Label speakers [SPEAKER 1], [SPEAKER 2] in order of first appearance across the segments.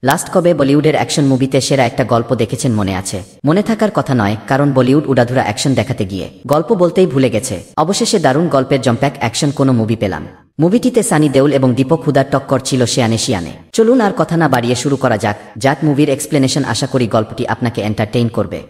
[SPEAKER 1] Last কবে বলিউডের action মুভিতে সেরা একটা গল্প দেখেছেন মনে আছে? মনে থাকার কথা নয়, কারণ বলিউড উড়াধুরা অ্যাকশন দেখাতে গিয়ে গল্প বলতেই ভুলে গেছে। অবশেষে দারুণ গল্পের জম্প্যাক অ্যাকশন কোনো মুভি পেলাম। মুভিটিতে সানি দেওল এবং দীপক হুদার টক্কর ছিল শিয়ানে শিয়ানে। চলুন আর কথা না বাড়িয়ে শুরু করা যাক। জাট মুভির এক্সপ্লেনেশন। আশা করি গল্পটি আপনাকে এন্টারটেইন করবে।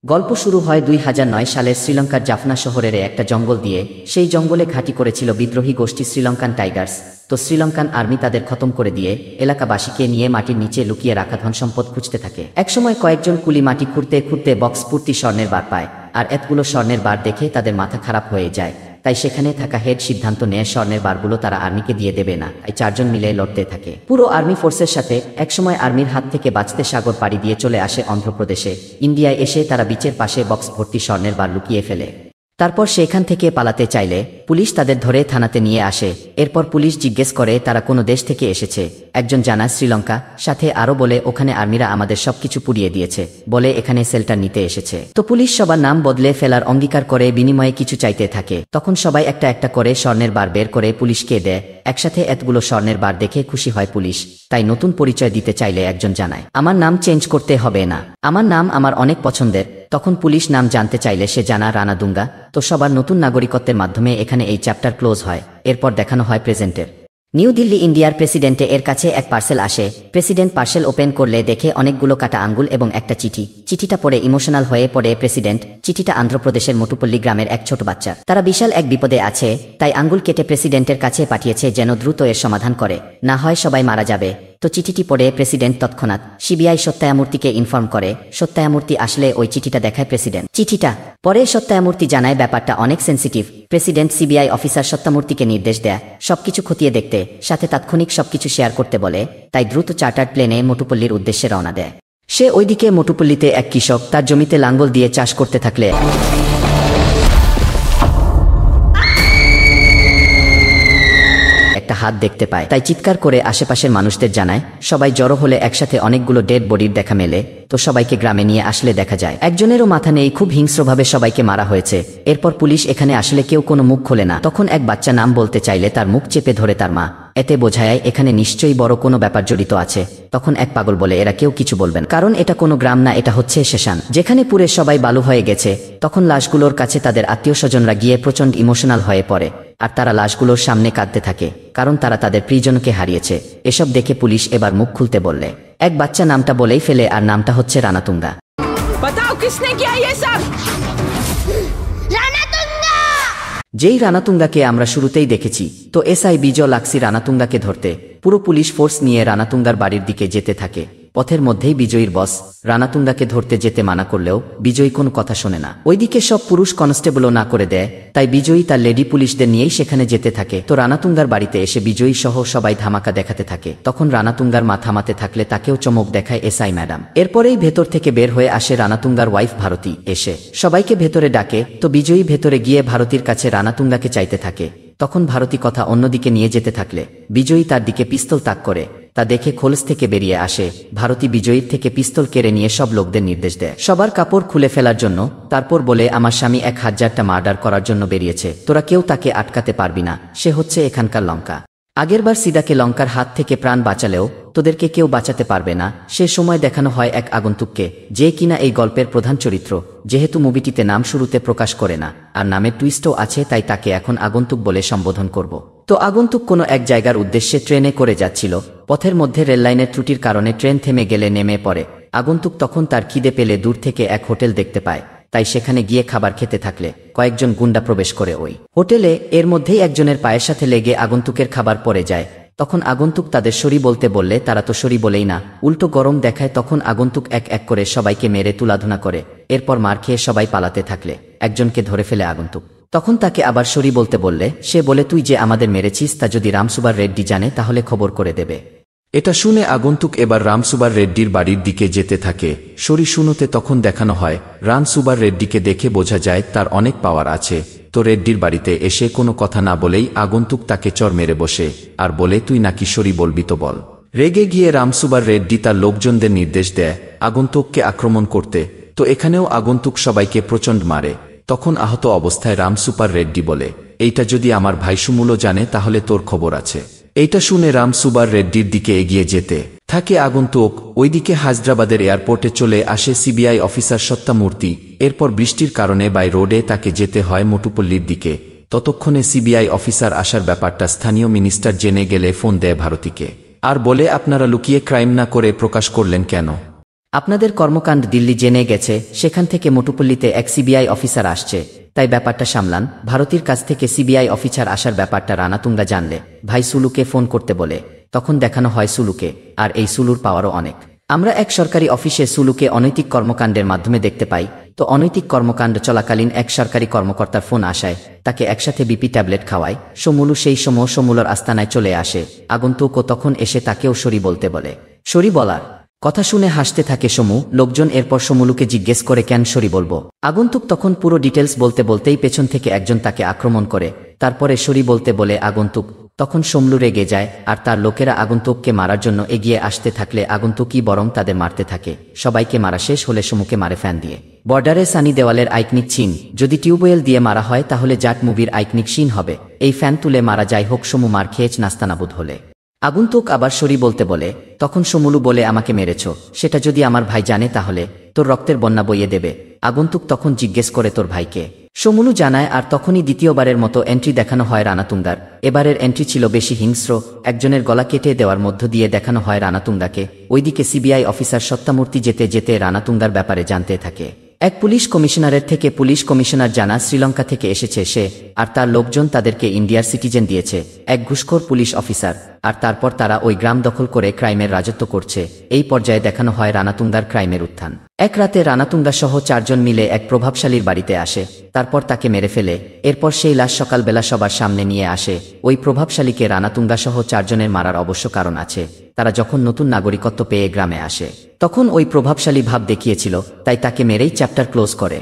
[SPEAKER 1] গল্প শুরু হয় 2009 সালের শ্রীলঙ্কার জাফনা শহরের একটা জঙ্গল দিয়ে। সেই জঙ্গলে ঘাঁটি করেছিল বিদ্রোহী গোষ্ঠী শ্রীলঙ্কান টাইগার্স। তো শ্রীলঙ্কান আর্মি তাদের খতম করে দিয়ে এলাকাবাসীকে নিয়ে মাটির নিচে লুকিয়ে রাখা ধন সম্পদ খুঁজতে থাকে। একসময় কয়েকজন কুলি মাটি খুঁড়তে খুঁড়তে বক্স পূর্তি স্বর্ণের বার পায়, আর এতগুলো স্বর্ণের বার দেখে তাদের মাথা খারাপ হয়ে যায়। তাই সেখানে থাকা হেড সিদ্ধান্ত নেয় স্বর্ণের বারগুলো তারা আর্মিকে দিয়ে দেবে না। তাই চারজন মিলে লড়তে থাকে পুরো আর্মি ফোর্সের সাথে। একসময় আর্মির হাত থেকে বাঁচতে সাগর পাড়ি দিয়ে চলে আসে অন্ধ্রপ্রদেশে। ইন্ডিয়ায় এসে তারা বিচের পাশে বক্স ভর্তি স্বর্ণের বার লুকিয়ে ফেলে। তারপর সেখান থেকে পালাতে চাইলে পুলিশ তাদের ধরে থানাতে নিয়ে আসে। এরপর পুলিশ জিজ্ঞেস করে তারা কোনো দেশ থেকে এসেছে। একজন জানায় শ্রীলঙ্কা, সাথে আরও বলে ওখানে আর্মিরা আমাদের সবকিছু পুড়িয়ে দিয়েছে, বলে এখানে সেল্টার নিতে এসেছে। তো পুলিশ সবার নাম বদলে ফেলার অঙ্গীকার করে বিনিময়ে কিছু চাইতে থাকে। তখন সবাই একটা একটা করে স্বর্ণের বার বের করে পুলিশকে দেয়। একসাথে এতগুলো স্বর্ণের বার দেখে খুশি হয় পুলিশ। তাই নতুন পরিচয় দিতে চাইলে একজন জানায় আমার নাম চেঞ্জ করতে হবে না, আমার নাম আমার অনেক পছন্দের। তখন পুলিশ নাম জানতে চাইলে সে জানা রানাদুঙ্গা। তো সবার নতুন নাগরিকত্বের মাধ্যমে এখানে এই চ্যাপ্টার ক্লোজ হয়। এরপর দেখানো হয় প্রেজেন্টের নিউ দিল্লি। ইন্ডিয়ার প্রেসিডেন্টে এর কাছে এক পার্সেল আসে। প্রেসিডেন্ট পার্সেল ওপেন করলে দেখে অনেকগুলো কাটা আঙ্গুল এবং একটা চিঠি। চিঠিটা পড়ে ইমোশনাল হয়ে পড়ে প্রেসিডেন্ট। চিঠিটা অন্ধ্রপ্রদেশের মোটুপল্লী গ্রামের এক ছোট বাচ্চা। তারা বিশাল এক বিপদে আছে, তাই আঙ্গুল কেটে প্রেসিডেন্টের কাছে পাঠিয়েছে যেন দ্রুত এর সমাধান করে, না হয় সবাই মারা যাবে। তো চিঠিটি পড়ে প্রেসিডেন্ট তৎক্ষণাৎ সিবিআই সত্যায়ামূর্তিকে ইনফর্ম করে। সত্যায়ামূর্তি আসলে ওই চিঠিটা দেখায় প্রেসিডেন্ট। চিঠিটা পরে সত্যায়ামূর্তি জানায় ব্যাপারটা অনেক সেন্সিটিভ। প্রেসিডেন্ট সিবিআই অফিসার সত্যামূর্তিকে নির্দেশ দেয় সবকিছু খতিয়ে দেখতে, সাথে তাৎক্ষণিক সবকিছু শেয়ার করতে বলে। তাই দ্রুত চার্টার্ড প্লেনে মোটুপল্লীর উদ্দেশ্যে রওনা দেয়। সে ওইদিকে মোটুপল্লীতে এক কৃষক তার জমিতে লাঙ্গল দিয়ে চাষ করতে থাকলে একটা হাত দেখতে পায়। তাই চিৎকার করে আশেপাশের মানুষদের জানায়। সবাই জড়ো হলে একসাথে অনেকগুলো ডেড বডির দেখা মেলে। তো সবাইকে গ্রামে নিয়ে আসলে দেখা যায় একজনেরও মাথা নেই, খুব হিংস্রভাবে সবাইকে মারা হয়েছে। এরপর পুলিশ এখানে আসলে কেউ কোনো মুখ খোলে না। তখন এক বাচ্চা নাম বলতে চাইলে তার মুখ চেপে ধরে তার মা। এতে বোঝায় এখানে নিশ্চয়ই বড় কোনো ব্যাপার জড়িত আছে। তখন এক পাগল বলে এরা কেউ কিছু বলবেন, কারণ এটা কোনো গ্রাম না, এটা হচ্ছে শ্মশান, যেখানে পুরে সবাই বালু হয়ে গেছে। তখন লাশগুলোর কাছে তাদের আত্মীয় স্বজনরা গিয়ে প্রচণ্ড ইমোশনাল হয়ে পড়ে, আর তারা লাশগুলোর সামনে কাঁদতে থাকে, কারণ তারা তাদের প্রিয়জনকে হারিয়েছে। এসব দেখে পুলিশ এবার মুখ খুলতে বললে এক বাচ্চা নামটা বলেই ফেলে, আর নামটা হচ্ছে রানাতুঙ্গা। যেই রানাতুঙ্গাকে আমরা শুরুতেই দেখেছি। তো এসআই বিজয় লাক্সি রানাতুঙ্গাকে ধরতে পুরো পুলিশ ফোর্স নিয়ে রানাতুঙ্গার বাড়ির দিকে যেতে থাকে। পথের মধ্যেই বিজয়ীর বস রানাতুঙ্গাকে ধরতে যেতে মানা করলেও বিজয়ী কোনো কথা শোনে না। ওইদিকে সব পুরুষ কনস্টেবলও না করে দেয়। তাই বিজয়ী তার লেডি পুলিশদের নিয়েই সেখানে যেতে থাকে। তো রানাতুঙ্গার বাড়িতে এসে বিজয়ী সহ সবাই ধামাকা দেখাতে থাকে। তখন রানাতুঙ্গার মা থামাতে থাকলে তাকেও চমক দেখায় এসআই ম্যাডাম। এরপরেই ভেতর থেকে বের হয়ে আসে রানাতুঙ্গার ওয়াইফ ভারতী। এসে সবাইকে ভেতরে ডাকে। তো বিজয়ী ভেতরে গিয়ে ভারতীর কাছে রানাতুঙ্গাকে চাইতে থাকে। তখন ভারতী কথা অন্যদিকে নিয়ে যেতে থাকলে বিজয়ী তার দিকে পিস্তল তাক করে। তা দেখে খোলস থেকে বেরিয়ে আসে ভারতী বিজয়ীর থেকে পিস্তল কেড়ে নিয়ে সব লোকদের নির্দেশ দেয় সবার কাপড় খুলে ফেলার জন্য। তারপর বলে আমার স্বামী 1000টা মার্ডার করার জন্য বেরিয়েছে, তোরা কেউ তাকে আটকাতে পারবি না, সে হচ্ছে এখানকার লঙ্কা। আগেরবার সিদাকে লঙ্কার হাত থেকে প্রাণ বাঁচালেও তোদেরকে কেউ বাঁচাতে পারবে না। সে সময় দেখানো হয় এক আগন্তুককে, যে কিনা এই গল্পের প্রধান চরিত্র। যেহেতু মুভিটিতে নাম শুরুতে প্রকাশ করে না, আর নামের টুইস্টও আছে, তাই তাকে এখন আগন্তুক বলে সম্বোধন করব। তো আগন্তুক কোনো এক জায়গার উদ্দেশ্যে ট্রেনে করে যাচ্ছিল। পথের মধ্যে রেললাইনের ত্রুটির কারণে ট্রেন থেমে গেলে নেমে পড়ে। আগন্তুক তখন তার খিদে পেলে দূর থেকে এক হোটেল দেখতে পায়। তাই সেখানে গিয়ে খাবার খেতে থাকলে কয়েকজন গুন্ডা প্রবেশ করে ওই হোটেলে। এর মধ্যেই একজনের পায়ের সাথে লেগে আগন্তুকের খাবার পড়ে যায়। তখন আগন্তুক তাদের সরি বলতে বললে তারা তো সরি বলেই না, উল্টো গরম দেখায়। তখন আগন্তুক এক এক করে সবাইকে মেরে তুলাধুনা করে। এরপর মার খেয়ে সবাই পালাতে থাকলে একজনকে ধরে ফেলে আগন্তুক। তখন তাকে আবার সরি বলতে বললে সে বলে তুই যে আমাদের মেরেছিস তা যদি রামসুবার রেড্ডি জানে তাহলে খবর করে দেবে।
[SPEAKER 2] এটা শুনে আগন্তুক এবার রামসুবার রেড্ডির বাড়ির দিকে যেতে থাকে। সরি শুনোতে তখন দেখানো হয় রামসুবার রেড্ডিকে দেখে বোঝা যায় তার অনেক পাওয়ার আছে। তো রেড্ডির বাড়িতে এসে কোনো কথা না বলেই আগন্তুক তাকে চর মেরে বসে আর বলে তুই নাকি সরি বলবি তো বল। রেগে গিয়ে রামসুবার রেড্ডি তার লোকজনদের নির্দেশ দেয় আগন্তুককে আক্রমণ করতে। তো এখানেও আগন্তুক সবাইকে প্রচণ্ড মারে। তখন আহত অবস্থায় রাম সুপার রেড্ডি বলে, এইটা যদি আমার ভাই সুমুলও জানে তাহলে তোর খবর আছে। এইটা শুনে রাম সুপার রেড্ডির দিকে এগিয়ে যেতে থাকে আগন্তুক। ওইদিকে হায়দ্রাবাদের এয়ারপোর্টে চলে আসে সিবিআই অফিসার সত্যামূর্তি। এরপর বৃষ্টির কারণে বাই রোডে তাকে যেতে হয় মোটুপল্লির দিকে। ততক্ষণে সিবিআই অফিসার আসার ব্যাপারটা স্থানীয় মিনিস্টার জেনে গেলে ফোন দেয় ভারতীকে, আর বলে, আপনারা লুকিয়ে ক্রাইম না করে প্রকাশ করলেন কেন?
[SPEAKER 1] আপনাদের কর্মকাণ্ড দিল্লি জেনে গেছে, সেখান থেকে মোটুপল্লিতে এক সিবিআই অফিসার আসছে, তাই ব্যাপারটা সামলান। ভারতীর কাছ থেকে সিবিআই অফিসার আসার ব্যাপারটা রানাতুঙ্গা জানলে ভাই সুলুকে ফোন করতে বলে। তখন দেখানো হয় সুলুকে, আর এই সুলুর পাওয়ারও অনেক। আমরা এক সরকারি অফিসে সুলুকে অনৈতিক কর্মকাণ্ডের মাধ্যমে দেখতে পাই। তো অনৈতিক কর্মকাণ্ড চলাকালীন এক সরকারি কর্মকর্তার ফোন আসায় তাকে একসাথে বিপি ট্যাবলেট খাওয়ায় সমুলু। সেই সময় সমুলর আস্তানায় চলে আসে আগন্তুকও তখন এসে তাকেও সরি বলতে বলে। সরি বলার কথা শুনে হাসতে থাকে সমু। লোকজন এরপর সমুলুকে জিজ্ঞেস করে, কেন সরি বলবো? আগন্তুক তখন পুরো ডিটেলস বলতে বলতেই পেছন থেকে একজন তাকে আক্রমণ করে, তারপরে সরি বলতে বলে আগন্তুক। তখন সমলু রেগে যায়, আর তার লোকেরা আগন্তুককে মারার জন্য এগিয়ে আসতে থাকলে আগন্তুকই বরং তাদের মারতে থাকে। সবাইকে মারা শেষ হলে সমুকে মারে ফ্যান দিয়ে। বর্ডারে সানি দেওয়ালের আইকনিক চিন যদি টিউবওয়েল দিয়ে মারা হয় তাহলে জাট মুভির আইকনিক সিন হবে। এই ফ্যান তুলে মারা যায় হোক সমু মার খেয়েচ নাস্তানাবুদ হলে। আগন্তুক আবার সরি বলতে বলে। তখন সমুলু বলে, আমাকে মেরেছ, সেটা যদি আমার ভাই জানে তাহলে তোর রক্তের বন্যা বইয়ে দেবে। আগন্তুক তখন জিজ্ঞেস করে, তোর ভাইকে? সমুলু জানায়, আর তখনই দ্বিতীয়বারের মতো এন্ট্রি দেখানো হয় রানাতুঙ্গার। এবারের এন্ট্রি ছিল বেশি হিংস্র। একজনের গলা কেটে দেওয়ার মধ্য দিয়ে দেখানো হয় রানাতুঙ্গাকে। ওইদিকে সিবিআই অফিসার সত্যামূর্তি যেতে যেতে রানাতুঙ্গার ব্যাপারে জানতে থাকে। এক পুলিশ কমিশনারের থেকে পুলিশ কমিশনার জানা শ্রীলঙ্কা থেকে এসেছে সে, আর তার লোকজন তাদেরকে ইন্ডিয়ার সিটিজেন দিয়েছে, এক ঘুষখোর পুলিশ অফিসার। আর তারপর তারা ওই গ্রাম দখল করে ক্রাইমের রাজত্ব করছে। এই পর্যায়ে দেখানো হয় রানাতুঙ্গার ক্রাইমের উত্থান। এক রাতে রানাতুঙ্গা সহ 4 জন মিলে এক প্রভাবশালীর বাড়িতে আসে, তারপর তাকে মেরে ফেলে। এরপর সেই লাশ সকালবেলা সবার সামনে নিয়ে আসে। ওই প্রভাবশালীকে রানাতুঙ্গা সহ 4 জনের মারার অবশ্য কারণ আছে। তারা যখন নতুন নাগরিকত্ব পেয়ে গ্রামে আসে তখন ওই প্রভাবশালী ভাব দেখিয়েছিল, তাই তাকে মেরেই চ্যাপ্টার ক্লোজ করে।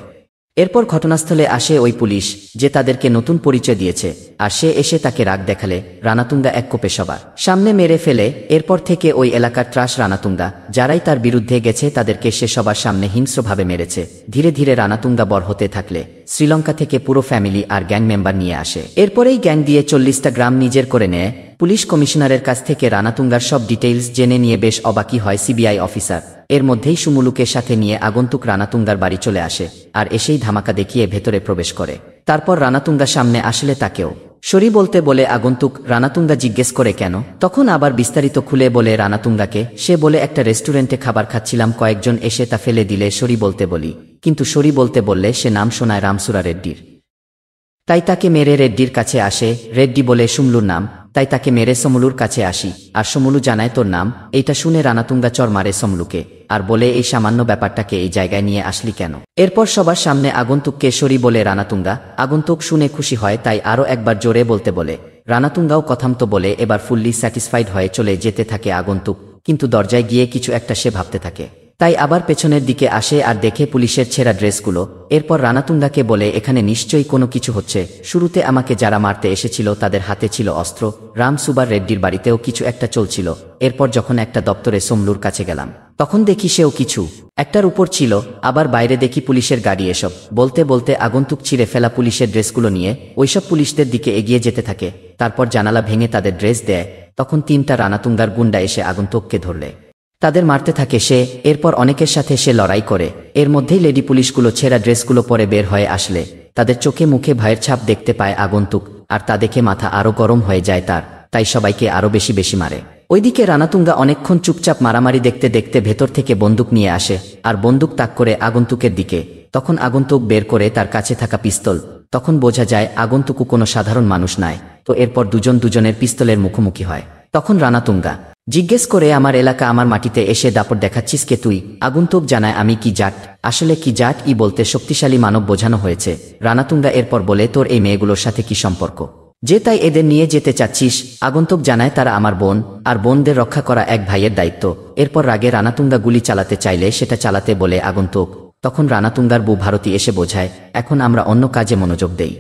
[SPEAKER 1] এরপর ঘটনাস্থলে আসে ওই পুলিশ যে তাদেরকে নতুন পরিচয় দিয়েছে, আর সে এসে তাকে রাগ দেখালে রানাতুঙ্গা এক কোপে সবার সামনে মেরে ফেলে। এরপর থেকে ওই এলাকার ত্রাস রানাতুঙ্গা, যারাই তার বিরুদ্ধে গেছে তাদেরকে সে সবার সামনে হিংস্রভাবে মেরেছে। ধীরে ধীরে রানাতুঙ্গা বড় হতে থাকলে শ্রীলঙ্কা থেকে পুরো ফ্যামিলি আর গ্যাং মেম্বার নিয়ে আসে। এরপরেই গ্যাং দিয়ে 40টা গ্রাম নিজের করে নেয়। পুলিশ কমিশনারের কাছ থেকে রানাতুঙ্গার সব ডিটেইলস জেনে নিয়ে বেশ অবাকই হয় সিবিআই অফিসার। এর মধ্যেই সুমুলুকে সাথে নিয়ে আগন্তুক রানাতুঙ্গার বাড়ি চলে আসে, আর এসেই ধামাকা দেখিয়ে ভেতরে প্রবেশ করে। তারপর রানাতুঙ্গা সামনে আসলে তাকেও সরি বলতে বলে আগন্তুক। রানাতুঙ্গা জিজ্ঞেস করে কেন? তখন আবার বিস্তারিত খুলে বলে রানাতুঙ্গাকে। সে বলে, একটা রেস্টুরেন্টে খাবার খাচ্ছিলাম, কয়েকজন এসে তা ফেলে দিলে সরি বলতে বলি, কিন্তু সরি বলতে বললে সে নাম শোনায় রামসুরা রেড্ডির। তাই তাকে মেরে রেড্ডির কাছে আসে। রেড্ডি বলে সমলুর নাম, তাই তাকে মেরে সমলুর কাছে আসি। আর সমলু জানায় তোর নাম। এইটা শুনে রানাতুঙ্গা চর মারে সমলুকে, আর বলে, এই সামান্য ব্যাপারটাকে এই জায়গায় নিয়ে আসলি কেন? এরপর সবার সামনে আগন্তুককে সরি বলে রানাতুঙ্গা। আগন্তুক শুনে খুশি হয়, তাই আরও একবার জোরে বলতে বলে। রানাতুঙ্গাও কথামতো বলে এবার ফুললি স্যাটিসফাইড হয়ে চলে যেতে থাকে আগন্তুক। কিন্তু দরজায় গিয়ে কিছু একটা সে ভাবতে থাকে, তাই আবার পেছনের দিকে আসে আর দেখে পুলিশের ছেঁড়া ড্রেসগুলো। এরপর রানাতুঙ্গাকে বলে, এখানে নিশ্চয়ই কোনো কিছু হচ্ছে। শুরুতে আমাকে যারা মারতে এসেছিল তাদের হাতে ছিল অস্ত্র, রাম সুবার রেড্ডির বাড়িতেও কিছু একটা চলছিল। এরপর যখন একটা দপ্তরে সমলুর কাছে গেলাম তখন দেখি সেও কিছু একটার উপর ছিল। আবার বাইরে দেখি পুলিশের গাড়ি। এসব বলতে বলতে আগন্তুক ছিঁড়ে ফেলা পুলিশের ড্রেসগুলো নিয়ে ওইসব পুলিশদের দিকে এগিয়ে যেতে থাকে। তারপর জানালা ভেঙে তাদের ড্রেস দেয়। তখন 3টা রানাতুঙ্গার গুন্ডা এসে আগন্তুককে ধরলে তাদের মারতে থাকে সে। এরপর অনেকের সাথে সে লড়াই করে। এর মধ্যেই লেডি পুলিশগুলো ছেঁড়া ড্রেসগুলো পরে বের হয়ে আসলে তাদের চোখে মুখে ভয়ের ছাপ দেখতে পায় আগন্তুক, আর তা দেখে মাথা আরও গরম হয়ে যায় তার, তাই সবাইকে আরও বেশি বেশি মারে। ওইদিকে রানাতুঙ্গা অনেকক্ষণ চুপচাপ মারামারি দেখতে দেখতে ভেতর থেকে বন্দুক নিয়ে আসে, আর বন্দুক তাক করে আগন্তুকের দিকে। তখন আগন্তুক বের করে তার কাছে থাকা পিস্তল। তখন বোঝা যায় আগন্তুকও কোনো সাধারণ মানুষ নয়। তো এরপর দুজন দুজনের পিস্তলের মুখোমুখি হয়। তখন রানাতুঙ্গা জিজ্ঞেস করে, আমার এলাকা আমার মাটিতে এসে দাপট দেখাচ্ছিস কে তুই? আগন্তুক জানায়, আমি কি জাট? আসলে কি জাট ই বলতে শক্তিশালী মানব বোঝানো হয়েছে। রানাতুঙ্গা এরপর বলে, তোর এই মেয়েগুলোর সাথে কি সম্পর্ক যে তাই এদের নিয়ে যেতে চাচ্ছিস? আগন্তুক জানায়, তারা আমার বোন, আর বোনদের রক্ষা করা এক ভাইয়ের দায়িত্ব। এরপর রাগে রানাতুঙ্গা গুলি চালাতে চাইলে সেটা চালাতে বলে আগন্তুক। তখন রানাতুঙ্গার বউ ভারতী এসে বোঝায়, এখন আমরা অন্য কাজে মনোযোগ দেই।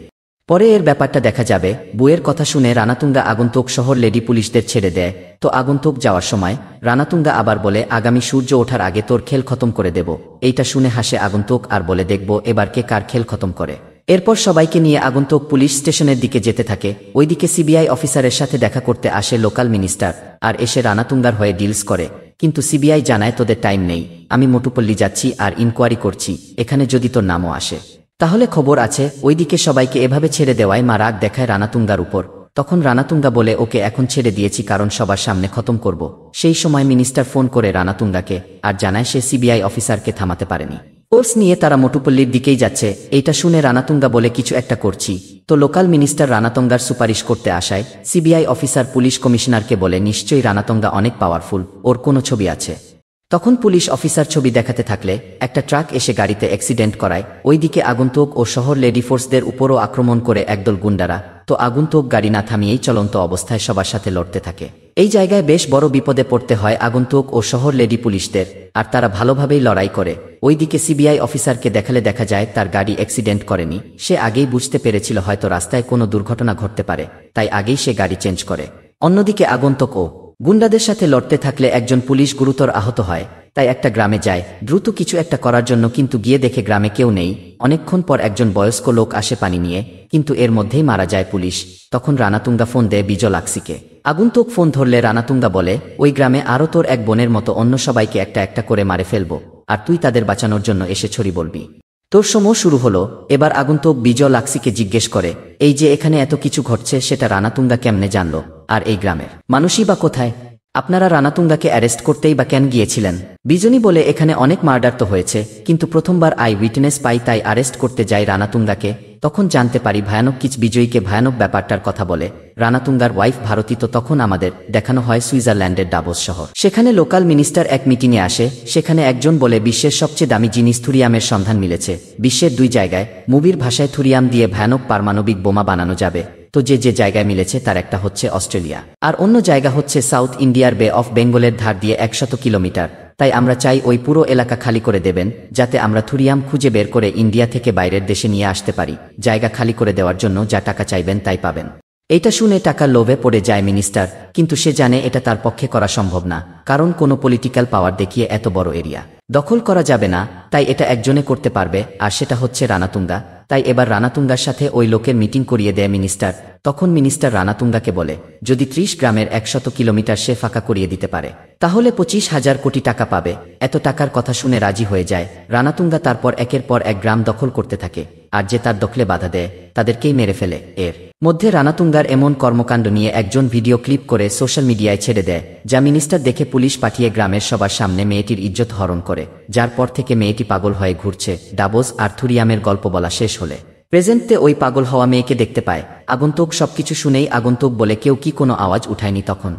[SPEAKER 1] পরে এর ব্যাপারটা দেখা যাবে। বুয়ের কথা শুনে রানাতুঙ্গা আগন্তুক শহর লেডি পুলিশদের ছেড়ে দেয়। তো আগন্তুক যাওয়ার সময় রানাতুঙ্গা আবার বলে, আগামী সূর্য ওঠার আগে তোর খেল খতম করে দেব। এইটা শুনে হাসে আগন্তুক আর বলে, দেখব এবার কে কার খেল খতম করে। এরপর সবাইকে নিয়ে আগন্তুক পুলিশ স্টেশনের দিকে যেতে থাকে। ওইদিকে সিবিআই অফিসারের সাথে দেখা করতে আসে লোকাল মিনিস্টার, আর এসে রানাতুঙ্গার হয়ে ডিলস করে। কিন্তু সিবিআই জানায়, তোদের টাইম নেই, আমি মোটুপল্লী যাচ্ছি আর ইনকোয়ারি করছি, এখানে যদি তোর নামও আসে তাহলে খবর আছে। ওইদিকে সবাইকে এভাবে ছেড়ে দেওয়ায় মা রাগ দেখায় রানাতুঙ্গার উপর। তখন রানাতুঙ্গা বলে, ওকে এখন ছেড়ে দিয়েছি কারণ সবার সামনে খতম করব। সেই সময় মিনিস্টার ফোন করে রানাতুঙ্গাকে আর জানায় সে সিবিআই অফিসারকে থামাতে পারেনি। ফোর্স নিয়ে তারা মোটুপল্লীর দিকেই যাচ্ছে। এইটা শুনে রানাতুঙ্গা বলে, কিছু একটা করছি। তো লোকাল মিনিস্টার রানাতুঙ্গার সুপারিশ করতে আসায় সিবিআই অফিসার পুলিশ কমিশনারকে বলে, নিশ্চয়ই রানাতুঙ্গা অনেক পাওয়ারফুল, ওর কোনো ছবি আছে। তখন পুলিশ অফিসার ছবি দেখাতে থাকলে একটা ট্রাক এসে গাড়িতে অ্যাক্সিডেন্ট করায়। ওইদিকে আগন্তুক ও শহর লেডি ফোর্সদের উপরও আক্রমণ করে একদল গুন্ডারা। তো আগন্তুক গাড়ি না থামিয়েই চলন্ত অবস্থায় সবার সাথে লড়তে থাকে। এই জায়গায় বেশ বড় বিপদে পড়তে হয় আগন্তুক ও শহর লেডি পুলিশদের, আর তারা ভালোভাবেই লড়াই করে। ওইদিকে সিবিআই অফিসারকে দেখালে দেখা যায় তার গাড়ি অ্যাক্সিডেন্ট করেনি। সে আগেই বুঝতে পেরেছিল হয়তো রাস্তায় কোনো দুর্ঘটনা ঘটতে পারে, তাই আগেই সে গাড়ি চেঞ্জ করে। অন্যদিকে আগন্তুক ও গুন্ডাদের সাথে লড়তে থাকলে একজন পুলিশ গুরুতর আহত হয়। তাই একটা গ্রামে যায় দ্রুত কিছু একটা করার জন্য, কিন্তু গিয়ে দেখে গ্রামে কেউ নেই। অনেকক্ষণ পর একজন বয়স্ক লোক আসে পানি নিয়ে, কিন্তু এর মধ্যেই মারা যায় পুলিশ। তখন রানাতুঙ্গা ফোন দেয় বিজয় লাক্সিকে। আগন্তুক ফোন ধরলে রানাতুঙ্গা বলে, ওই গ্রামে আরও তোর এক বোনের মতো অন্য সবাইকে একটা একটা করে মারে ফেলবো, আর তুই তাদের বাঁচানোর জন্য এসে ছড়ি বলবি। তোর সময় শুরু হলো। এবার আগন্তুক বিজয় লাক্সিকে জিজ্ঞেস করে, এই যে এখানে এত কিছু ঘটছে সেটা রানাতুঙ্গা কেমনে জানলো, আর এই গ্রামের মানুষই বা কোথায়? আপনারা রানাতুঙ্গাকে অ্যারেস্ট করতেই বা কেন গিয়েছিলেন? বিজনী বলে, এখানে অনেক মার্ডার তো হয়েছে, কিন্তু প্রথমবার আই উইটনেস পাই তাই অ্যারেস্ট করতে যাই রানাতুঙ্গাকে। তখন জানতে পারি ভয়ানক কিছু। বিজয়ীকে ভয়ানক ব্যাপারটার কথা বলে। রানাতুঙ্গার ওয়াইফ ভারতী। তো তখন আমাদের দেখানো হয় সুইজারল্যান্ডের ডাভোস শহর। সেখানে লোকাল মিনিস্টার এক মিটিংয়ে আসে। সেখানে একজন বলে, বিশ্বের সবচেয়ে দামি জিনিস থুরিয়ামের সন্ধান মিলেছে বিশ্বের 2 জায়গায়। মুভির ভাষায় থুরিয়াম দিয়ে ভয়ানক পারমাণবিক বোমা বানানো যাবে। তো যে জায়গায় মিলেছে তার একটা হচ্ছে অস্ট্রেলিয়া, আর অন্য জায়গা হচ্ছে সাউথ ইন্ডিয়ার বে অফ বেঙ্গলের ধার দিয়ে 100 কিলোমিটার। তাই আমরা চাই ওই পুরো এলাকা খালি করে দেবেন, যাতে আমরা থুরিয়াম খুঁজে বের করে ইন্ডিয়া থেকে বাইরের দেশে নিয়ে আসতে পারি। জায়গা খালি করে দেওয়ার জন্য যা টাকা চাইবেন তাই পাবেন। এইটা শুনে টাকার লোভে পড়ে যায় মিনিস্টার, কিন্তু সে জানে এটা তার পক্ষে করা সম্ভব না, কারণ কোনো পলিটিক্যাল পাওয়ার দেখিয়ে এত বড় এরিয়া দখল করা যাবে না। তাই এটা একজনে করতে পারবে, আর সেটা হচ্ছে রানাতুঙ্গা। তাই এবার রানাতুঙ্গার সাথে ওই লোকের মিটিং করিয়ে দেয় মিনিস্টার। তখন মিনিস্টার রানাতুঙ্গাকে বলে, যদি 30 গ্রামের 100 কিলোমিটার সে ফাঁকা করিয়ে দিতে পারে তাহলে 25,000 কোটি টাকা পাবে। এত টাকার কথা শুনে রাজি হয়ে যায় রানাতুঙ্গা। তারপর একের পর এক গ্রাম দখল করতে থাকে, আর যে তার দখলে বাধা দেয় তাদেরকেই মেরে ফেলে। এর মধ্যে রানাতুঙ্গার এমন কর্মকাণ্ড নিয়ে একজন ভিডিও ক্লিপ করে সোশ্যাল মিডিয়ায় ছেড়ে দেয়, যা মিনিস্টার দেখে পুলিশ পাঠিয়ে গ্রামের সবার সামনে মেয়েটির ইজ্জত হরণ করে। যার পর থেকে মেয়েটি পাগল হয়ে ঘুরছে। ডাবোস আর থুরিয়ামের গল্প বলা শেষ হলে প্রেজেন্টে ওই পাগল হওয়া মেয়েকে দেখতে পায় আগন্তুক। সবকিছু শুনেই আগন্তুক বলে, কেউ কি কোনো আওয়াজ উঠায়নি? তখন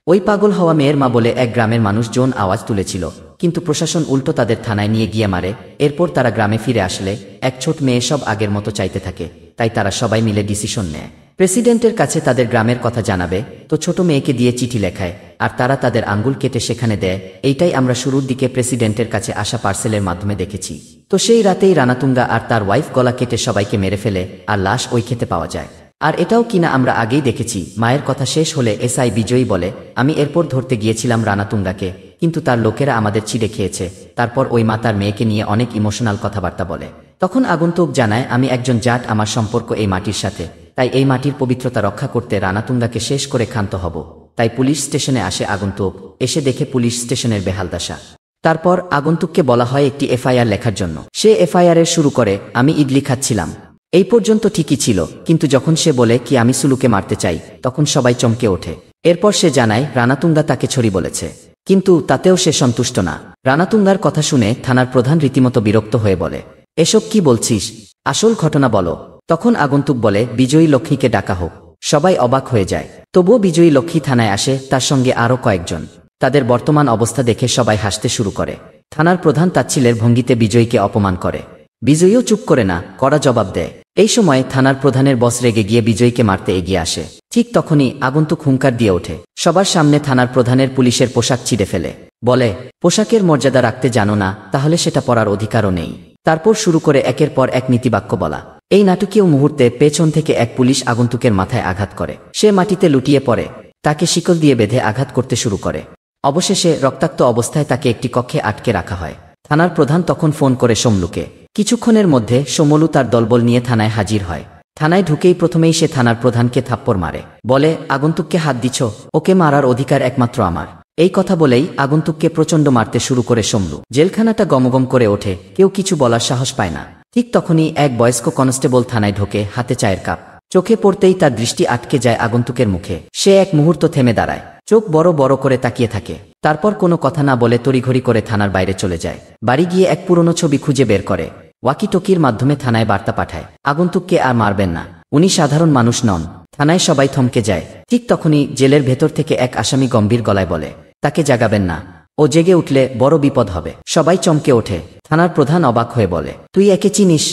[SPEAKER 1] ওই পাগল হওয়া মেয়ের মা বলে, এক গ্রামের মানুষজন আওয়াজ তুলেছিল, কিন্তু প্রশাসন উল্টো তাদের থানায় নিয়ে গিয়ে মারে। এরপর তারা গ্রামে ফিরে আসলে এক ছোট মেয়ে সব আগের মতো চাইতে থাকে। তাই তারা সবাই মিলে ডিসিশন নেয় প্রেসিডেন্টের কাছে তাদের গ্রামের কথা জানাবে। তো ছোট মেয়েকে দিয়ে চিঠি লেখায়, আর তারা তাদের আঙ্গুল কেটে সেখানে দেয়। এইটাই আমরা শুরুর দিকে প্রেসিডেন্টের কাছে আসা পার্সেলের মাধ্যমে দেখেছি। তো সেই রাতেই রানাতুঙ্গা আর তার ওয়াইফ গলা কেটে সবাইকে মেরে ফেলে, আর লাশ ওই খেতে পাওয়া যায়। আর এটাও কিনা আমরা আগেই দেখেছি। মায়ের কথা শেষ হলে এসআই বিজয়ী বলে, আমি এরপর ধরতে গিয়েছিলাম রানাতুঙ্গাকে, কিন্তু তার লোকেরা আমাদের চিড়ে খেয়েছে। তারপর ওই মা তার মেয়েকে নিয়ে অনেক ইমোশনাল কথাবার্তা বলে। তখন আগন্তুক জানায়, আমি একজন জাট, আমার সম্পর্ক এই মাটির সাথে, তাই এই মাটির পবিত্রতা রক্ষা করতে রানাতুঙ্গাকে শেষ করে ক্ষান্ত হব। তাই পুলিশ স্টেশনে আসে আগন্তুক। এসে দেখে পুলিশ স্টেশনের বেহালদশা। তারপর আগন্তুককে বলা হয় একটি এফআইআর লেখার জন্য। সে এফআইআরের শুরু করে, আমি ইডলি খাচ্ছিলাম। এই পর্যন্ত ঠিকই ছিল, কিন্তু যখন সে বলে কি আমি সুলুকে মারতে চাই, তখন সবাই চমকে ওঠে। এরপর সে জানায় রানাতুঙ্গা তাকে ছড়ি বলেছে, কিন্তু তাতেও সে সন্তুষ্ট না। রানাতুঙ্গার কথা শুনে থানার প্রধান রীতিমতো বিরক্ত হয়ে বলে, এসব কি বলছিস? আসল ঘটনা বলো। তখন আগন্তুক বলে, বিজয়ী লক্ষ্মীকে ডাকা হোক। সবাই অবাক হয়ে যায়। তবুও বিজয়ী লক্ষ্মী থানায় আসে, তার সঙ্গে আরও কয়েকজন। তাদের বর্তমান অবস্থা দেখে সবাই হাসতে শুরু করে। থানার প্রধান তাচ্ছিলের ভঙ্গিতে বিজয়ীকে অপমান করে। বিজয়ীও চুপ করে না, কড়া জবাব দেয়। এই সময় থানার প্রধানের বস রেগে গিয়ে বিজয়ীকে মারতে এগিয়ে আসে। ঠিক তখনই আগন্তুক হুঙ্কার দিয়ে ওঠে। সবার সামনে থানার প্রধানের পুলিশের পোশাক ছিঁড়ে ফেলে। বলে, পোশাকের মর্যাদা রাখতে জানো না, তাহলে সেটা পরার অধিকারও নেই। তারপর শুরু করে একের পর এক নীতিবাক্য বলা। এই নাটকীয় মুহূর্তে পেছন থেকে এক পুলিশ আগন্তুকের মাথায় আঘাত করে। সে মাটিতে লুটিয়ে পড়ে। তাকে শিকল দিয়ে বেঁধে আঘাত করতে শুরু করে। অবশেষে রক্তাক্ত অবস্থায় তাকে একটি কক্ষে আটকে রাখা হয়। থানার প্রধান তখন ফোন করে সোমলুকে। কিছুক্ষণের মধ্যে সোমলু তার দলবল নিয়ে থানায় হাজির হয়। থানায় ঢুকেই প্রথমেই সে থানার প্রধানকে থাপ্পড় মারে। বলে, আগন্তুককে হাত দিছ, ওকে মারার অধিকার একমাত্র আমার। এই কথা বলেই আগন্তুককে প্রচণ্ড মারতে শুরু করে সোমলু। জেলখানাটা গমগম করে ওঠে, কেউ কিছু বলার সাহস পায় না। ঠিক তখনই এক বয়স্ক কনস্টেবল থানায় ঢোকে, হাতে চায়ের কাপ। চোখে পড়তেই তার দৃষ্টি আটকে যায় আগন্তুকের মুখে। সে এক মুহূর্ত থেমে দাঁড়ায়, চোখ বড় বড় করে তাকিয়ে থাকে। তারপর কোনো কথা না বলে তড়িঘড়ি করে থানার বাইরে চলে যায়। বাড়ি গিয়ে এক পুরনো ছবি খুঁজে বের করে, ওয়াকিটকির মাধ্যমে থানায় বার্তা পাঠায়, আগন্তুককে আর মারবেন না, উনি সাধারণ মানুষ নন। থানায় সবাই থমকে যায়। ঠিক তখনই জেলের ভেতর থেকে এক আসামি গম্ভীর গলায় বলে, তাকে জাগাবেন না, ও জেগে উঠলে বড় বিপদ হবে। সবাই চমকে ওঠে। থানার প্রধান অবাক হয়ে বলে, তুই একে চিনিস?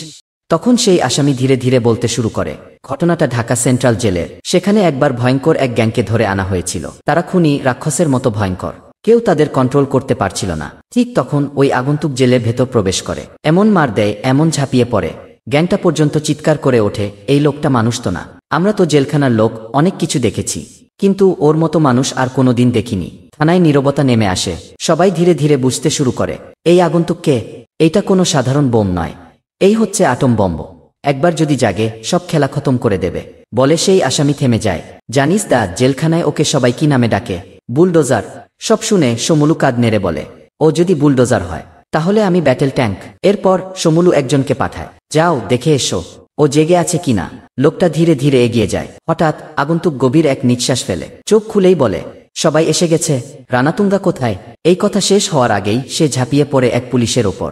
[SPEAKER 1] তখন সেই আসামি ধীরে ধীরে বলতে শুরু করে, ঘটনাটা ঢাকা সেন্ট্রাল জেলের। সেখানে একবার ভয়ঙ্কর এক গ্যাংকে ধরে আনা হয়েছিল। তারা খুনি, রাক্ষসের মতো ভয়ঙ্কর। কেউ তাদের কন্ট্রোল করতে পারছিল না। ঠিক তখন ওই আগন্তুক জেলের ভেতর প্রবেশ করে, এমন মার দেয়, এমন ঝাঁপিয়ে পড়ে, গ্যাংটা পর্যন্ত চিৎকার করে ওঠে, এই লোকটা মানুষ তো না। আমরা তো জেলখানার লোক, অনেক কিছু দেখেছি, কিন্তু ওর মতো মানুষ আর কোনোদিন দেখিনি। থানায় নীরবতা নেমে আসে। সবাই ধীরে ধীরে বুঝতে শুরু করে, এই আগন্তুককে, এইটা কোনো সাধারণ বোম নয়, এই হচ্ছে আটম বম্ব। একবার যদি জাগে, সব খেলা খতম করে দেবে। বলে সেই আসামি থেমে যায়। জানিস দা, জেলখানায় ওকে সবাই কি নামে ডাকে? বুলডোজার। সব শুনে সোমলু কাঁধ নেড়ে বলে, ও যদি বুলডোজার হয়, তাহলে আমি ব্যাটেল ট্যাঙ্ক। এরপর সোমলু একজনকে পাঠায়, যাও দেখে এসো ও জেগে আছে কিনা। লোকটা ধীরে ধীরে এগিয়ে যায়। হঠাৎ আগন্তুক গভীর এক নিঃশ্বাস ফেলে, চোখ খুলেই বলে, সবাই এসে গেছে, রানাতুঙ্গা কোথায়? এই কথা শেষ হওয়ার আগেই সে ঝাঁপিয়ে পড়ে এক পুলিশের ওপর।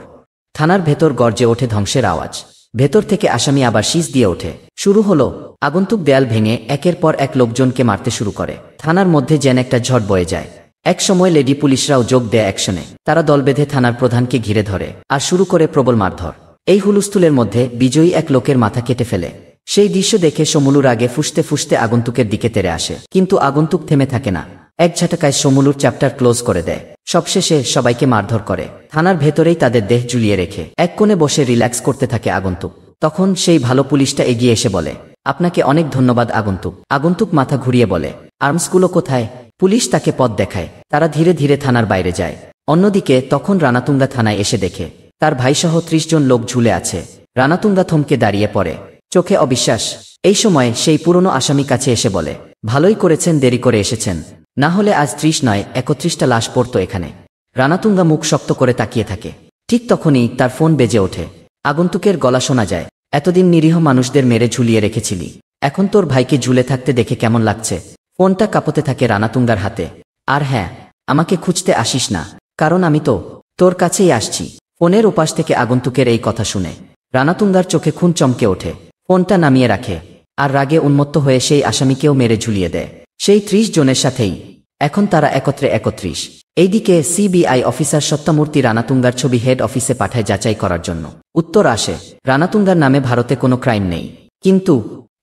[SPEAKER 1] থানার ভেতর গর্জে ওঠে ধ্বংসের আওয়াজ। ভেতর থেকে আসামি আবার শীষ দিয়ে ওঠে। শুরু হলো। আগন্তুক দেয়াল ভেঙে একের পর এক লোকজনকে মারতে শুরু করে। থানার মধ্যে যেন একটা ঝড় বয়ে যায়। এক সময় লেডি পুলিশরাও যোগ দেয় অ্যাকশনে। তারা দল বেঁধে থানার প্রধানকে ঘিরে ধরে আর শুরু করে প্রবল মারধর। এই হুলস্থুলের মধ্যে বিজয়ী এক লোকের মাথা কেটে ফেলে। সেই দৃশ্য দেখে সোমলুর আগে ফুসতে ফুসতে আগন্তুকের দিকে তেড়ে আসে, কিন্তু আগন্তুক থেমে থাকে না। এক ঝাঁটাকায় সোমলুর চ্যাপ্টার ক্লোজ করে দেয়। সবশেষে সবাইকে মারধর করে। থানার ভেতরেই তাদের দেহ ঝুলিয়ে রেখে এক কোণে বসে রিল্যাক্স করতে থাকে আগন্তুক। তখন সেই ভালো পুলিশটা এগিয়ে এসে বলে, আপনাকে অনেক ধন্যবাদ আগন্তুক। আগন্তুক মাথা ঘুরিয়ে বলে, আর্মসগুলো কোথায়? পুলিশ তাকে পথ দেখায়। তারা ধীরে ধীরে থানার বাইরে যায়। অন্যদিকে তখন রানাতুঙ্গা থানায় এসে দেখে তার ভাইসহ 30 জন লোক ঝুলে আছে। রানাতুঙ্গা থমকে দাঁড়িয়ে পড়ে, চোখে অবিশ্বাস। এই সময় সেই পুরনো আসামি কাছে এসে বলে, ভালোই করেছেন দেরি করে এসেছেন, না হলে আজ 30 নয় 31টা লাশ পড়তো এখানে। রানাতুঙ্গা মুখ শক্ত করে তাকিয়ে থাকে। ঠিক তখনই তার ফোন বেজে ওঠে। আগন্তুকের গলা শোনা যায়, এতদিন নিরীহ মানুষদের মেরে ঝুলিয়ে রেখেছিলি, এখন তোর ভাইকে ঝুলে থাকতে দেখে কেমন লাগছে? ফোনটা কাঁপতে থাকে রানাতুঙ্গার হাতে। আর হ্যাঁ, আমাকে খুঁজতে আসিস না, কারণ আমি তো তোর কাছেই আসছি। ফোনের ওপাশ থেকে আগন্তুকের এই কথা শুনে রানাতুঙ্গার চোখে খুন চমকে ওঠে। ফোনটা নামিয়ে রাখে আর রাগে উন্মত্ত হয়ে সেই আসামিকেও মেরে ঝুলিয়ে দেয়, সেই 30 জনের সাথেই। এখন তারা একত্রে 31। এইদিকে সিবিআই অফিসার সত্যমূর্তি রানাতুঙ্গার ছবি হেড অফিসে পাঠায় যাচাই করার জন্য। উত্তর আসে, রানাতুঙ্গার নামে ভারতে কোনো ক্রাইম নেই, কিন্তু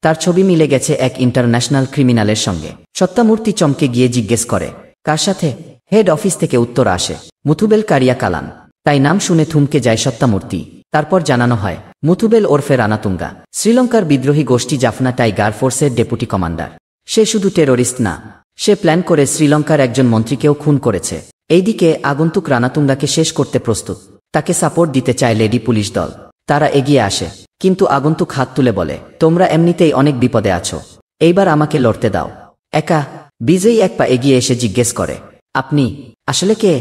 [SPEAKER 1] তার ছবি মিলে গেছে এক ইন্টারন্যাশনাল ক্রিমিনালের সঙ্গে। সত্যমূর্তি চমকে গিয়ে জিজ্ঞেস করে, কার সাথে? হেড অফিস থেকে উত্তর আসে, মুথুবেল কারিয়া কালান। তাই নাম শুনে থমকে যায় সত্যমূর্তি। তারপর জানানো হয়, মুথুবেল ওরফে রানাতুঙ্গা শ্রীলঙ্কার বিদ্রোহী গোষ্ঠী জাফনা টাইগার ফোর্সের ডেপুটি কমান্ডার। সে শুধু টেরোরিস্ট না, সে প্ল্যান করে শ্রীলঙ্কার একজন মন্ত্রীকেও খুন করেছে। এইদিকে আগন্তুক রানাতুঙ্গাকে শেষ করতে প্রস্তুত। তাকে সাপোর্ট দিতে চায় লেডি পুলিশ দল। তারা এগিয়ে আসে, কিন্তু আগন্তুক হাত তুলে বলে, তোমরা এমনিতেই অনেক বিপদে আছো, এইবার আমাকে লড়তে দাও একা। বিজয়ী এক পা এগিয়ে এসে জিজ্ঞেস করে, আপনি আসলে কে?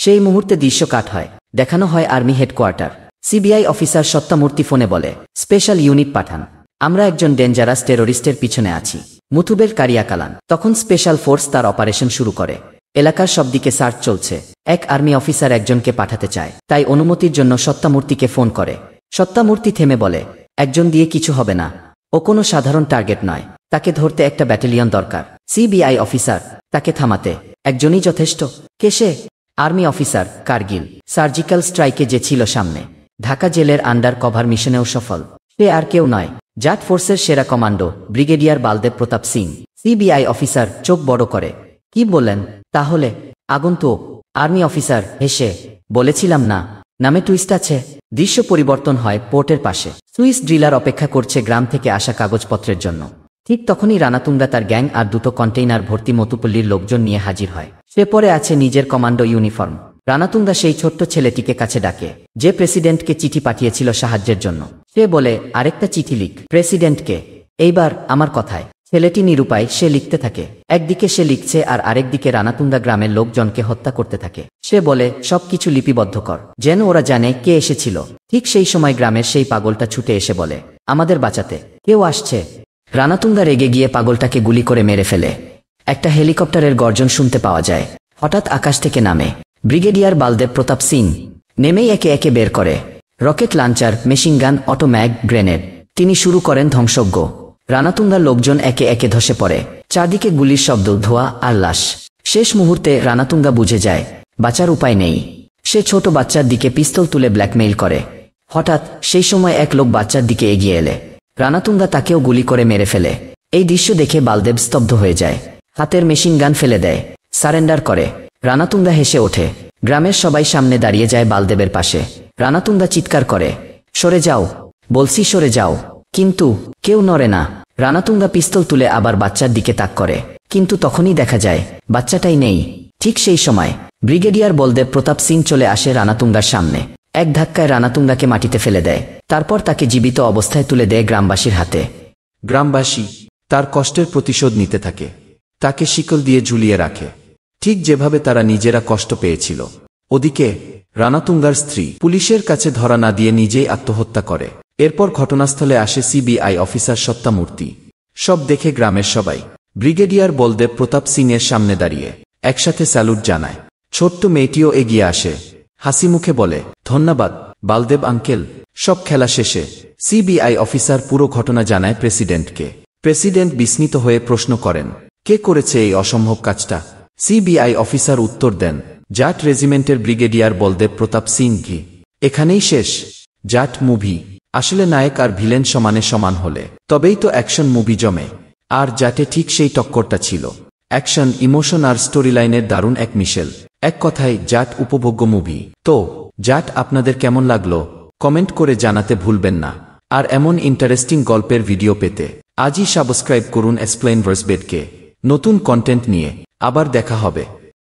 [SPEAKER 1] সেই মুহূর্তে দৃশ্য কাট হয়। দেখানো হয় army headquarter. CBI officer Satyamurti ফোনে বলে, স্পেশাল ইউনিট পাঠান, আমরা একজন ডেঞ্জারাস টেরোরিস্টের পিছনে আছি, মুথুবেল কারিয়া কালান। তখন স্পেশাল ফোর্স তার অপারেশন শুরু করে। এলাকার সব দিকে সার্চ চলছে। এক আর্মি অফিসার একজনকে পাঠাতে চায়, তাই অনুমতির জন্য সত্যমূর্তিকে ফোন করে। সত্যমূর্তি থেমে বলে, একজন দিয়ে কিছু হবে না, ও কোনো সাধারণ টার্গেট নয়, তাকে ধরতে একটা ব্যাটালিয়ন দরকার। সিবিআই অফিসার, তাকে থামাতে একজনই যথেষ্ট। কে সে? আর্মি অফিসার, কার্গিল সার্জিক্যাল স্ট্রাইকে যে ছিল সামনে। ঢাকা জেলের আন্ডার কভার মিশনেও সফল। সে আর কেউ নয়, জাট ফোর্সের সেরা commando brigadier বালদেব Pratap Singh. CBI officer চোখ বড় করে, কি বললেন? তাহলে আগন্তুক? আর্মি অফিসার হেসে, বলেছিলাম না, নামে টুইস্ট আছে। দৃশ্য পরিবর্তন হয় পোর্টের পাশে। সুইস ড্রিলার অপেক্ষা করছে গ্রাম থেকে আসা কাগজপত্রের জন্য। ঠিক তখনই রানাতুঙ্গা তার গ্যাং আর দুটো কন্টেইনার ভর্তি মতুপল্লীর লোকজন নিয়ে হাজির হয়। সে পরে আছে নিজের কমান্ডো ইউনিফর্ম। রানাতুঙ্গা সেই ছোট্ট ছেলেটিকে কাছে ডাকে, যে প্রেসিডেন্টকে চিঠি পাঠিয়েছিল সাহায্যের জন্য। সে বলে, আরেকটা চিঠি লিখ প্রেসিডেন্টকে। এইবার আমার কথায়। ছেলেটি নিরুপায়, সে লিখতে থাকে। একদিকে সে লিখছে আর আরেকদিকে রানাতুঙ্গা গ্রামের লোকজনকে হত্যা করতে থাকে। সে বলে, সবকিছু লিপিবদ্ধ কর, যেন ওরা জানে কে এসেছিল। ঠিক সেই সময় গ্রামের সেই পাগলটা ছুটে এসে বলে, আমাদের বাঁচাতে কেউ আসছে। রানাতুঙ্গা রেগে গিয়ে পাগলটাকে গুলি করে মেরে ফেলে। একটা হেলিকপ্টারের গর্জন শুনতে পাওয়া যায়। হঠাৎ আকাশ থেকে নামে ব্রিগেডিয়ার বালদেব প্রতাপ সিং। নেমেই একে একে বের করে রকেট লঞ্চার, মেশিনগান, অটোম্যাগ, গ্রেনেড। তিনি শুরু করেন ধ্বংসজ্ঞ। রানাতুঙ্গার লোকজন একে একে ধসে পড়ে। চারদিকে গুলির শব্দ, ধোঁয়া আর লাশ। শেষ মুহূর্তে রানাতুঙ্গা বুঝে যায় বাঁচার উপায় নেই। সে ছোট বাচ্চার দিকে পিস্তল তুলে ব্ল্যাকমেইল করে। হঠাৎ সেই সময় এক লোক বাচ্চার দিকে এগিয়ে এলে রানাতুঙ্গা তাকেও গুলি করে মেরে ফেলে। এই দৃশ্য দেখে বালদেব স্তব্ধ হয়ে যায়। হাতের মেশিন গান ফেলে দেয়, সারেন্ডার করে। রানাতুঙ্গা হেসে ওঠে। গ্রামের সবাই সামনে দাঁড়িয়ে যায় বালদেবের পাশে। রানাতুঙ্গা চিৎকার করে, সরে যাও বলছি, সরে যাও। কিন্তু কেউ নড়ে না। রানাতুঙ্গা পিস্তল তুলে আবার বাচ্চার দিকে তাক করে, কিন্তু তখনই দেখা যায় বাচ্চাটাই নেই। ঠিক সেই সময় ব্রিগেডিয়ার বলদেব প্রতাপ সিং চলে আসে রানাতুঙ্গার সামনে। এক ধাক্কায় রানাতুঙ্গাকে মাটিতে ফেলে দেয়। তারপর তাকে জীবিত অবস্থায় তুলে দেয় গ্রামবাসীর হাতে।
[SPEAKER 2] গ্রামবাসী তার কষ্টের প্রতিশোধ নিতে থাকে। তাকে শিকল দিয়ে ঝুলিয়ে রাখে, ঠিক যেভাবে তারা নিজেরা কষ্ট পেয়েছিল। ওদিকে রানাতুঙ্গার স্ত্রী পুলিশের কাছে ধরা না দিয়ে নিজেই আত্মহত্যা করে। এরপর ঘটনাস্থলে আসে সিবিআই অফিসার সত্যামূর্তি। সব দেখে গ্রামের সবাই ব্রিগেডিয়ার বলদেব প্রতাপ সিং এর সামনে দাঁড়িয়ে একসাথে স্যালুট জানায়। ছোট্ট মেয়েটিও এগিয়ে আসে, হাসি মুখে বলে, ধন্যবাদ বালদেব আঙ্কেল। সব খেলা শেষে সিবিআই অফিসার পুরো ঘটনা জানায় প্রেসিডেন্টকে। প্রেসিডেন্ট বিস্মিত হয়ে প্রশ্ন করেন, কে করেছে এই অসম্ভব কাজটা? সিবিআই অফিসার উত্তর দেন, জাট রেজিমেন্টের ব্রিগেডিয়ার বলদেব প্রতাপ সিং। কি এখানেই শেষ? জাট মুভি আসলে নায়ক আর ভিলেন সমানে সমান হলে তবেই তো অ্যাকশন মুভি জমে। আর জাটে ঠিক সেই টক্করটা ছিল। অ্যাকশন, ইমোশন আর স্টোরিলাইনের দারুণ এক মিশেল। এক কথায় জাট উপভোগ্য মুভি। তো জাট আপনাদের কেমন লাগলো কমেন্ট করে জানাতে ভুলবেন না। আর এমন ইন্টারেস্টিং গল্পের ভিডিও পেতে আজই সাবস্ক্রাইব করুন এক্সপ্লেইন ভার্সবেডকে। নতুন কন্টেন্ট নিয়ে আবার দেখা হবে।